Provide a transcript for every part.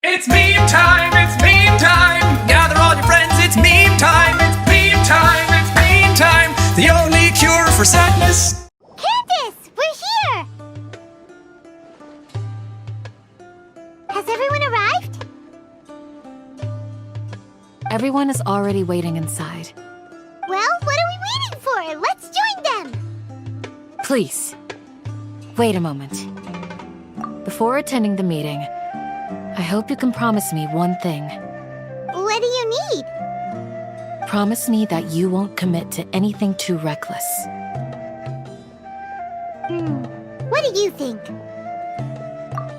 It's meme time, it's meme time. Gather all your friends, it's meme time. It's meme time, it's meme time. The only cure for sadness. Candace, we're here! Has everyone arrived? Everyone is already waiting inside. Well, what are we waiting for? Let's join them! Please, wait a moment. Before attending the meeting, I hope you can promise me one thing. What do you need? Promise me that you won't commit to anything too reckless. What do you think?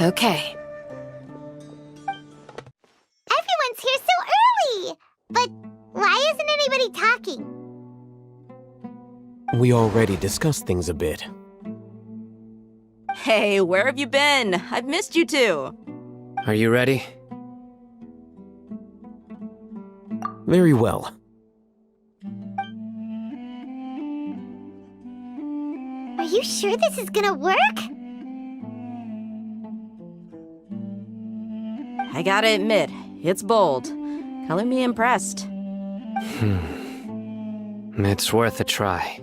Okay. Everyone's here so early! But why isn't anybody talking? We already discussed things a bit. Hey, where have you been? I've missed you too. Are you ready? Very well. Are you sure this is gonna work? I gotta admit, it's bold. Color me impressed. It's worth a try.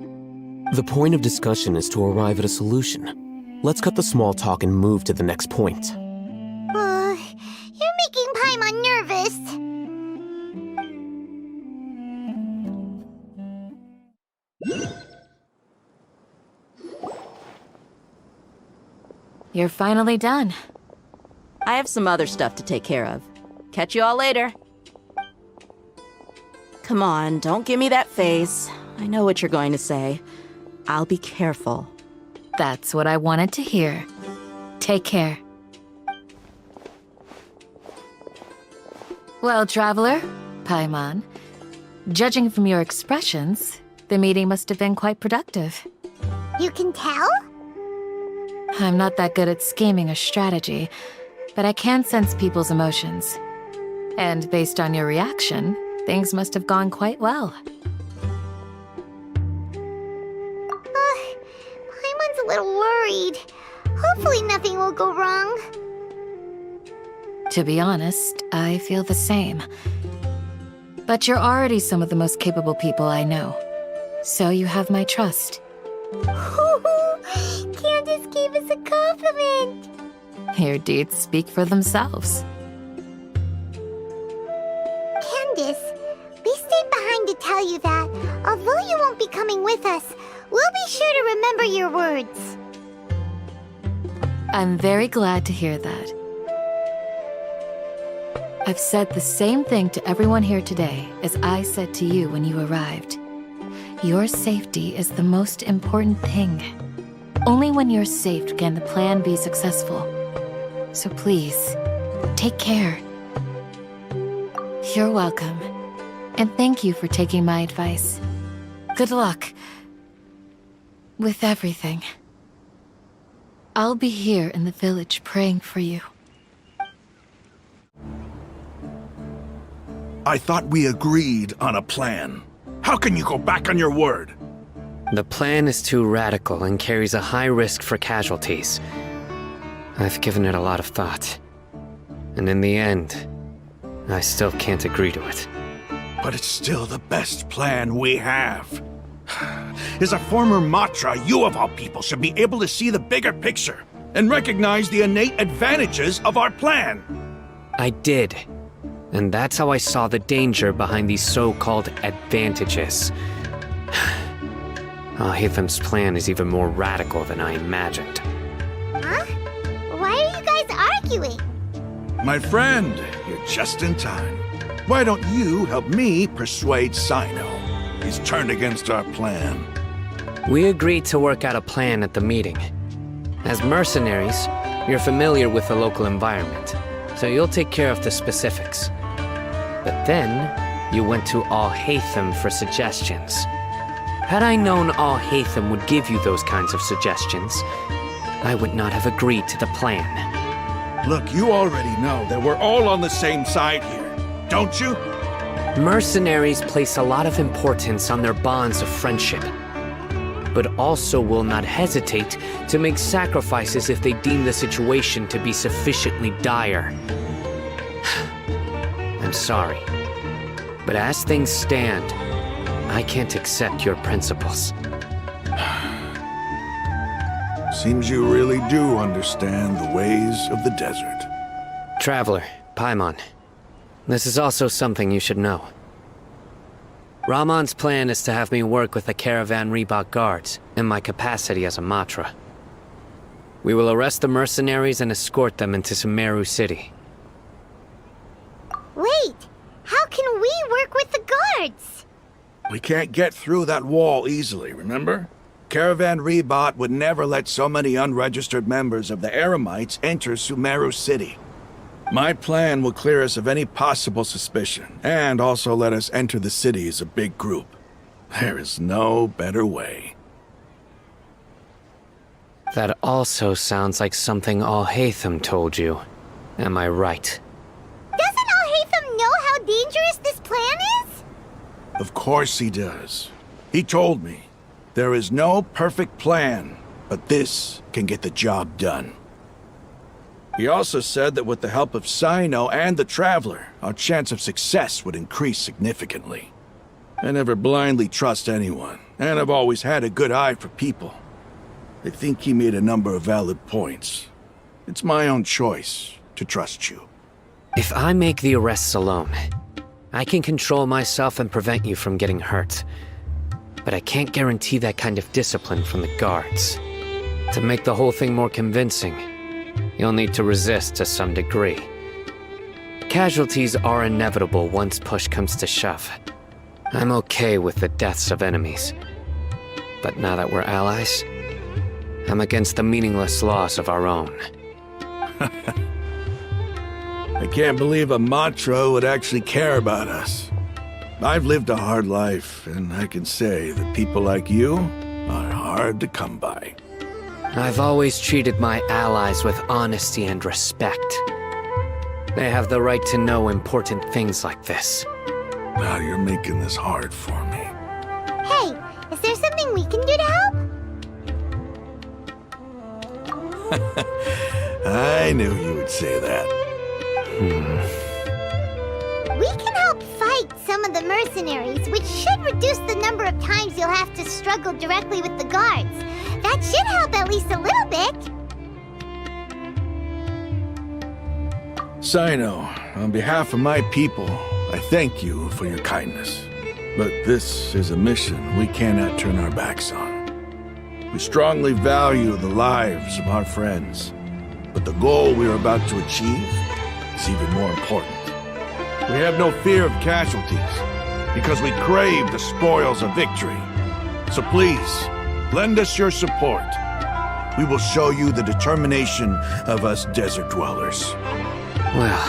The point of discussion is to arrive at a solution. Let's cut the small talk and move to the next point. You're making Paimon nervous. You're finally done. I have some other stuff to take care of. Catch you all later. Come on, don't give me that face. I know what you're going to say. I'll be careful. That's what I wanted to hear. Take care. Well, traveler, Paimon, judging from your expressions, the meeting must have been quite productive. You can tell? I'm not that good at scheming or strategy, but I can sense people's emotions. And based on your reaction, things must have gone quite well. Paimon's a little worried. Hopefully nothing will go wrong. To be honest, I feel the same. But you're already some of the most capable people I know. So you have my trust. Candace gave us a compliment! Your deeds speak for themselves. Candace, we stayed behind to tell you that, although you won't be coming with us, we'll be sure to remember your words. I'm very glad to hear that. I've said the same thing to everyone here today as I said to you when you arrived. Your safety is the most important thing. Only when you're safe can the plan be successful. So please, take care. You're welcome. And thank you for taking my advice. Good luck with everything. I'll be here in the village praying for you. I thought we agreed on a plan. How can you go back on your word? The plan is too radical and carries a high risk for casualties. I've given it a lot of thought. And in the end, I still can't agree to it. But it's still the best plan we have. As a former Matra, you of all people should be able to see the bigger picture and recognize the innate advantages of our plan. I did. And that's how I saw the danger behind these so-called advantages. Al-Haytham's plan is even more radical than I imagined. Huh? Why are you guys arguing? My friend, you're just in time. Why don't you help me persuade Sino? He's turned against our plan. We agreed to work out a plan at the meeting. As mercenaries, you're familiar with the local environment, so you'll take care of the specifics. But then, you went to Al-Haytham for suggestions. Had I known Al-Haytham would give you those kinds of suggestions, I would not have agreed to the plan. Look, you already know that we're all on the same side here, don't you? Mercenaries place a lot of importance on their bonds of friendship, but also will not hesitate to make sacrifices if they deem the situation to be sufficiently dire. I'm sorry. But as things stand, I can't accept your principles. Seems you really do understand the ways of the desert. Traveler, Paimon, this is also something you should know. Rahman's plan is to have me work with the Caravan Reebok guards in my capacity as a Matra. We will arrest the mercenaries and escort them into Sumeru City. Wait, how can we work with the guards? We can't get through that wall easily, remember? Caravan Reebok would never let so many unregistered members of the Eremites enter Sumeru City. My plan will clear us of any possible suspicion, and also let us enter the city as a big group. There is no better way. That also sounds like something Al-Haytham told you. Am I right? Doesn't Al-Haytham know how dangerous this plan is? Of course he does. He told me, there is no perfect plan, but this can get the job done. He also said that with the help of Sino and the Traveler, our chance of success would increase significantly. I never blindly trust anyone, and I've always had a good eye for people. I think he made a number of valid points. It's my own choice to trust you. If I make the arrests alone, I can control myself and prevent you from getting hurt. But I can't guarantee that kind of discipline from the guards. To make the whole thing more convincing, you'll need to resist to some degree. Casualties are inevitable once push comes to shove. I'm okay with the deaths of enemies. But now that we're allies, I'm against the meaningless loss of our own. I can't believe a Matra would actually care about us. I've lived a hard life, and I can say that people like you are hard to come by. I've always treated my allies with honesty and respect. They have the right to know important things like this. Now you're making this hard for me. Hey, is there something we can do to help? I knew you would say that. We can help fight some of the mercenaries, which should reduce the number of times you'll have to struggle directly with the guards. That should help at least a little bit. Sino, on behalf of my people, I thank you for your kindness. But this is a mission we cannot turn our backs on. We strongly value the lives of our friends, but the goal we are about to achieve is even more important. We have no fear of casualties, because we crave the spoils of victory. So please, lend us your support. We will show you the determination of us desert dwellers. Well,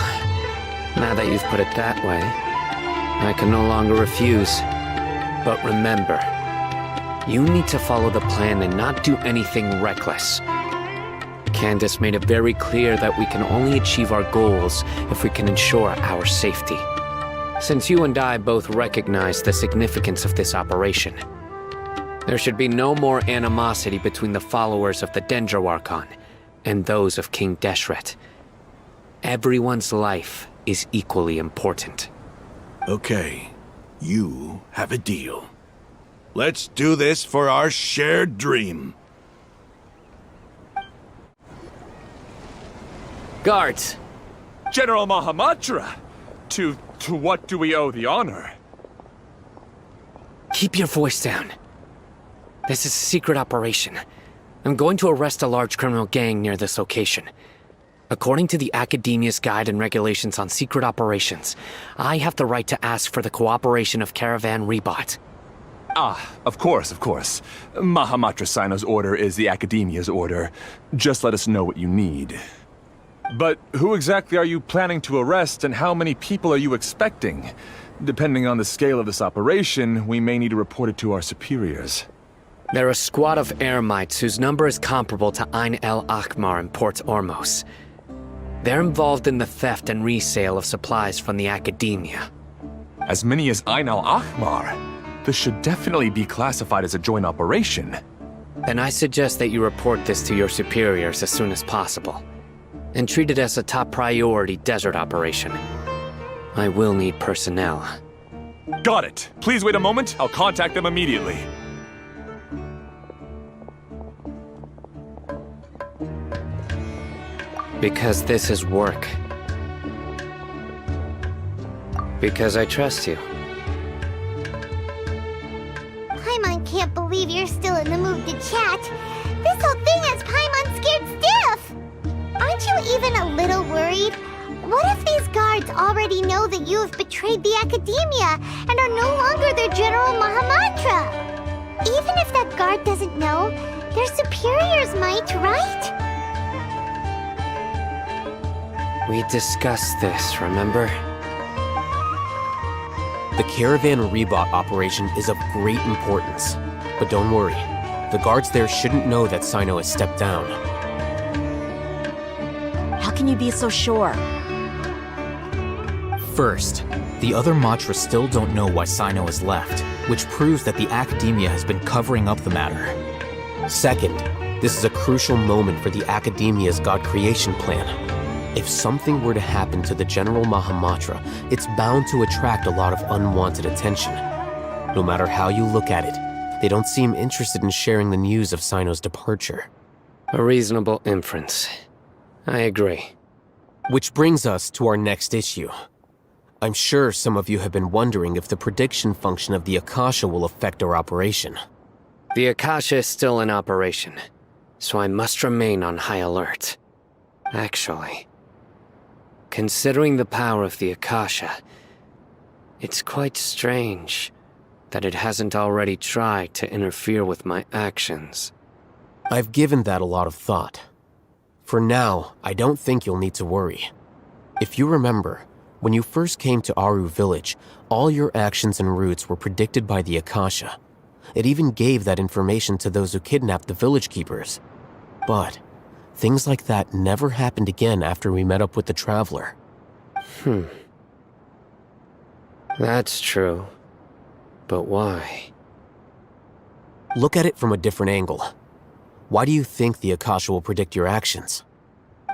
now that you've put it that way, I can no longer refuse. But remember, you need to follow the plan and not do anything reckless. Candace made it very clear that we can only achieve our goals if we can ensure our safety. Since you and I both recognize the significance of this operation, there should be no more animosity between the followers of the Dendroarchon and those of King Deshret. Everyone's life is equally important. Okay, you have a deal. Let's do this for our shared dream. Guards! General Mahamatra! To what do we owe the honor? Keep your voice down. This is a secret operation. I'm going to arrest a large criminal gang near this location. According to the Academia's Guide and Regulations on Secret Operations, I have the right to ask for the cooperation of Caravan Reebok. Ah, of course. Mahamatra Sino's order is the Academia's order. Just let us know what you need. But who exactly are you planning to arrest, and how many people are you expecting? Depending on the scale of this operation, we may need to report it to our superiors. They're a squad of Eremites whose number is comparable to Ain el Akhmar in Port Ormos. They're involved in the theft and resale of supplies from the Academia. As many as Ain al-Akhmar? This should definitely be classified as a joint operation. Then I suggest that you report this to your superiors as soon as possible, and treat it as a top priority desert operation. I will need personnel. Got it. Please wait a moment. I'll contact them immediately. Because this is work. Because I trust you. Paimon can't believe you're still in the mood to chat. This whole thing has Paimon scared stiff. Aren't you even a little worried? What if these guards already know that you have betrayed the Academia and are no longer their General Mahamatra? Even if that guard doesn't know, their superiors might, right? We discussed this, remember? The Caravan Rebot operation is of great importance. But don't worry, the guards there shouldn't know that Sino has stepped down. How can you be so sure? First, the other Matra still don't know why Sino has left, which proves that the Academia has been covering up the matter. Second, this is a crucial moment for the Academia's God creation plan. If something were to happen to the General Mahamatra, it's bound to attract a lot of unwanted attention. No matter how you look at it, they don't seem interested in sharing the news of Sino's departure. A reasonable inference. I agree. Which brings us to our next issue. I'm sure some of you have been wondering if the prediction function of the Akasha will affect our operation. The Akasha is still in operation, so I must remain on high alert. Actually, considering the power of the Akasha, it's quite strange that it hasn't already tried to interfere with my actions. I've given that a lot of thought. For now, I don't think you'll need to worry. If you remember, when you first came to Aru Village, all your actions and routes were predicted by the Akasha. It even gave that information to those who kidnapped the village keepers. But things like that never happened again after we met up with the Traveler. That's true. But why? Look at it from a different angle. Why do you think the Akasha will predict your actions?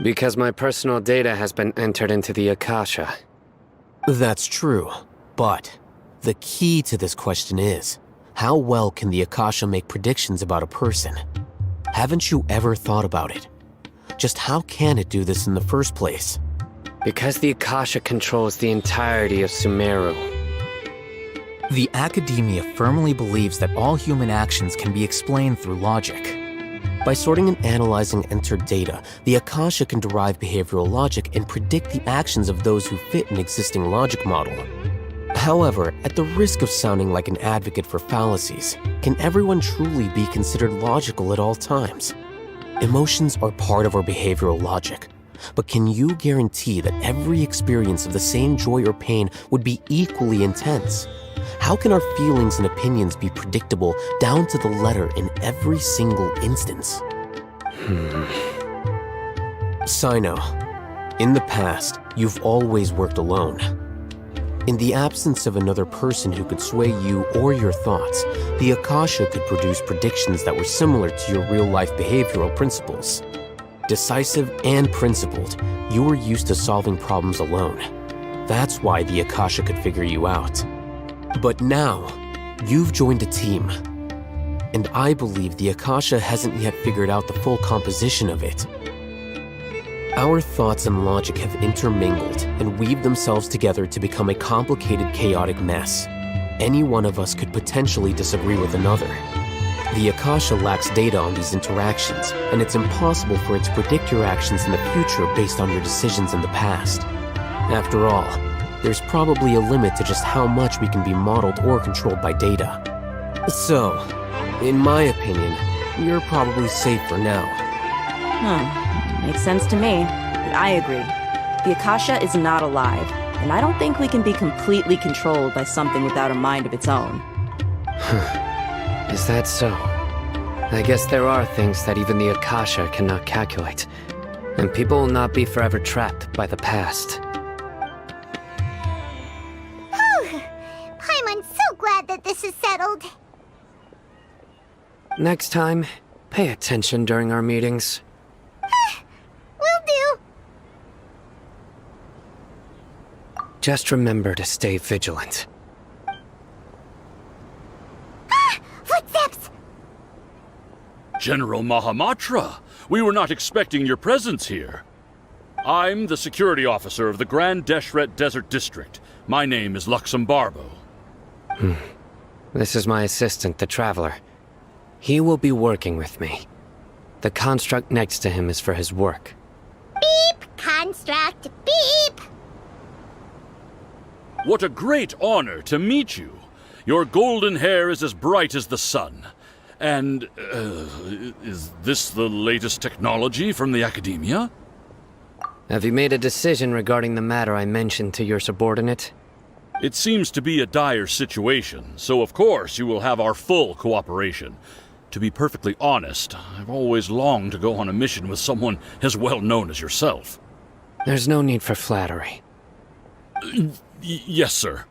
Because my personal data has been entered into the Akasha. That's true, but the key to this question is, how well can the Akasha make predictions about a person? Haven't you ever thought about it? Just how can it do this in the first place? Because the Akasha controls the entirety of Sumeru. The Academia firmly believes that all human actions can be explained through logic. By sorting and analyzing entered data, the Akasha can derive behavioral logic and predict the actions of those who fit an existing logic model. However, at the risk of sounding like an advocate for fallacies, can everyone truly be considered logical at all times? Emotions are part of our behavioral logic, but can you guarantee that every experience of the same joy or pain would be equally intense? How can our feelings and opinions be predictable down to the letter in every single instance? Sino, in the past, you've always worked alone. In the absence of another person who could sway you or your thoughts, the Akasha could produce predictions that were similar to your real-life behavioral principles. Decisive and principled, you were used to solving problems alone. That's why the Akasha could figure you out. But now, you've joined a team. And I believe the Akasha hasn't yet figured out the full composition of it. Our thoughts and logic have intermingled and weaved themselves together to become a complicated, chaotic mess. Any one of us could potentially disagree with another. The Akasha lacks data on these interactions, and it's impossible for it to predict your actions in the future based on your decisions in the past. After all, there's probably a limit to just how much we can be modeled or controlled by data. So, in my opinion, you're probably safe for now. Makes sense to me. I agree. The Akasha is not alive, and I don't think we can be completely controlled by something without a mind of its own. Is that so? I guess there are things that even the Akasha cannot calculate, and people will not be forever trapped by the past. Paimon's so glad that this is settled. Next time, pay attention during our meetings. Will do. Just remember to stay vigilant. Footsteps! General Mahamatra, we were not expecting your presence here. I'm the security officer of the Grand Deshret Desert District. My name is Luxembarbo. This is my assistant, the Traveler. He will be working with me. The construct next to him is for his work. Beep! Construct, beep! What a great honor to meet you. Your golden hair is as bright as the sun. And, is this the latest technology from the Academia? Have you made a decision regarding the matter I mentioned to your subordinate? It seems to be a dire situation, so of course you will have our full cooperation. To be perfectly honest, I've always longed to go on a mission with someone as well known as yourself. There's no need for flattery. Yes, sir.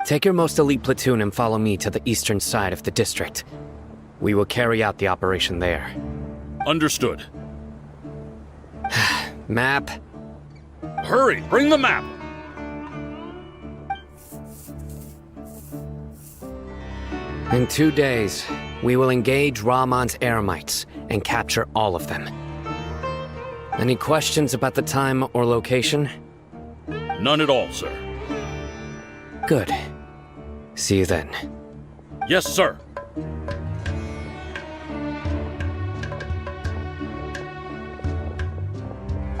Take your most elite platoon and follow me to the eastern side of the district. We will carry out the operation there. Understood. Map. Hurry, bring the map! In 2 days, we will engage Rahman's Eremites and capture all of them. Any questions about the time or location? None at all, sir. Good. See you then. Yes, sir.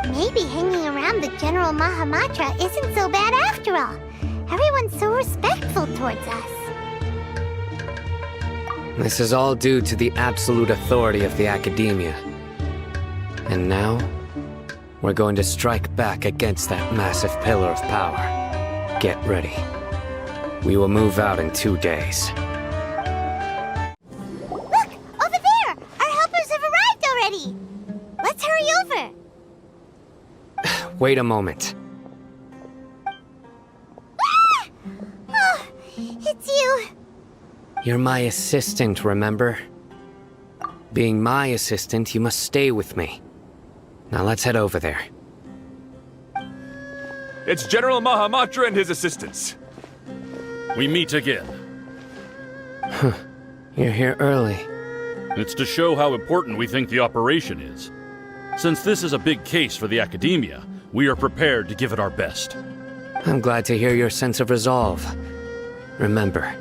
Maybe hanging around the General Mahamatra isn't so bad after all. Everyone's so respectful towards us. This is all due to the absolute authority of the Academia. And now, we're going to strike back against that massive pillar of power. Get ready. We will move out in 2 days. Look! Over there! Our helpers have arrived already! Let's hurry over! Wait a moment. Ah! Oh, it's you! You're my assistant, remember? Being my assistant, you must stay with me. Now let's head over there. It's General Mahamatra and his assistants. We meet again. You're here early. It's to show how important we think the operation is. Since this is a big case for the Academia, we are prepared to give it our best. I'm glad to hear your sense of resolve. Remember,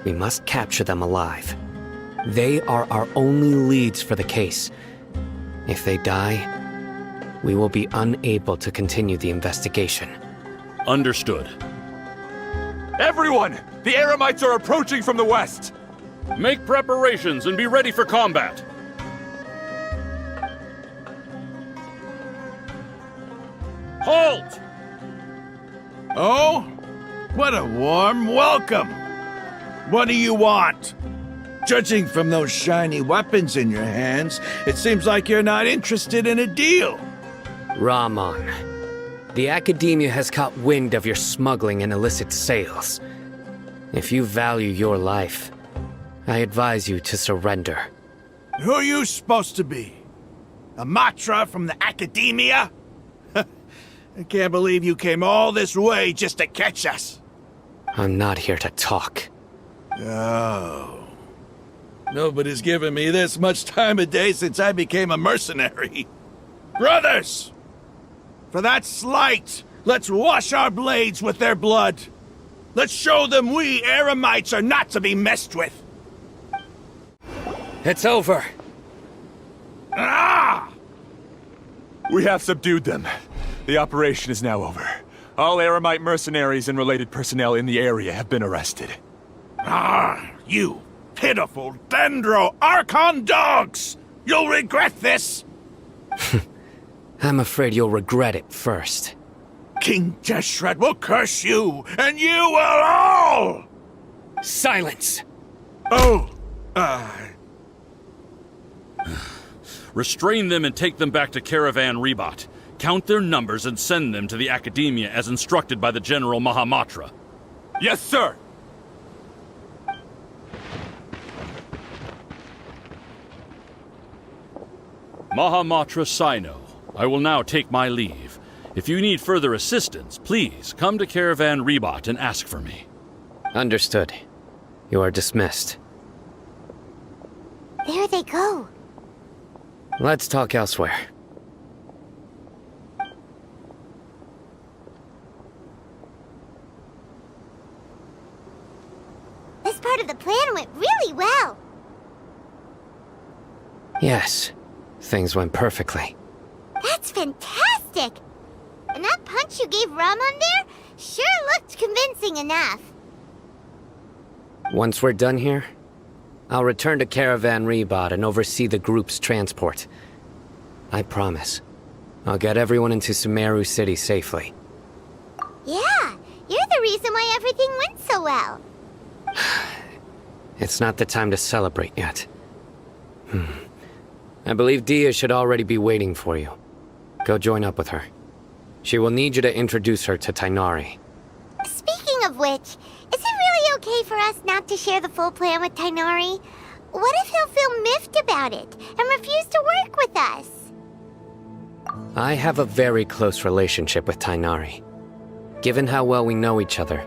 we must capture them alive. They are our only leads for the case. If they die, we will be unable to continue the investigation. Understood. Everyone! The Eremites are approaching from the west! Make preparations and be ready for combat. Halt! Oh? What a warm welcome! What do you want? Judging from those shiny weapons in your hands, it seems like you're not interested in a deal. Rahman, the Academia has caught wind of your smuggling and illicit sales. If you value your life, I advise you to surrender. Who are you supposed to be? A Matra from the Academia? I can't believe you came all this way just to catch us. I'm not here to talk. Oh. Nobody's given me this much time of day since I became a mercenary. Brothers! For that slight, let's wash our blades with their blood. Let's show them we Eremites are not to be messed with. It's over. Ah! We have subdued them. The operation is now over. All Eremite mercenaries and related personnel in the area have been arrested. Ah, you pitiful Dendro Archon dogs! You'll regret this! I'm afraid you'll regret it first. King Deshret will curse you, and you will all! Silence! Oh, Restrain them and take them back to Caravan Rebat. Count their numbers and send them to the Academia as instructed by the General Mahamatra. Yes, sir! Mahamatra Sino, I will now take my leave. If you need further assistance, please come to Caravan Rebot and ask for me. Understood. You are dismissed. There they go. Let's talk elsewhere. This part of the plan went really well. Yes, things went perfectly. That's fantastic! And that punch you gave Ramon there sure looked convincing enough. Once we're done here, I'll return to Caravan Rebot and oversee the group's transport. I promise. I'll get everyone into Sumeru City safely. Yeah, you're the reason why everything went so well. It's not the time to celebrate yet. I believe Dia should already be waiting for you. Go join up with her. She will need you to introduce her to Tainari. Speaking of which, is it really okay for us not to share the full plan with Tainari? What if he'll feel miffed about it and refuse to work with us? I have a very close relationship with Tainari. Given how well we know each other,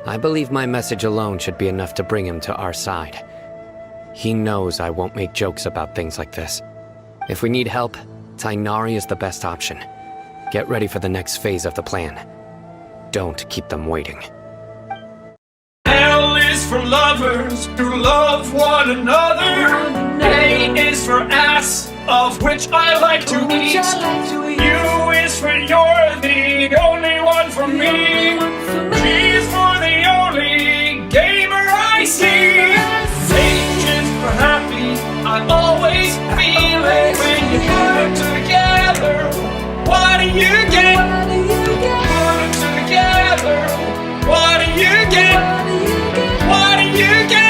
I believe my message alone should be enough to bring him to our side. He knows I won't make jokes about things like this. If we need help, Tainari is the best option. Get ready for the next phase of the plan. Don't keep them waiting. L is for lovers who love one another. A is for ass, of which I like to eat. U is for you're the only one for me. G is for the only gamer I see. H is for happy, I always feel it. When you put them together, what do you get? Put them together, what do you get? What do you get?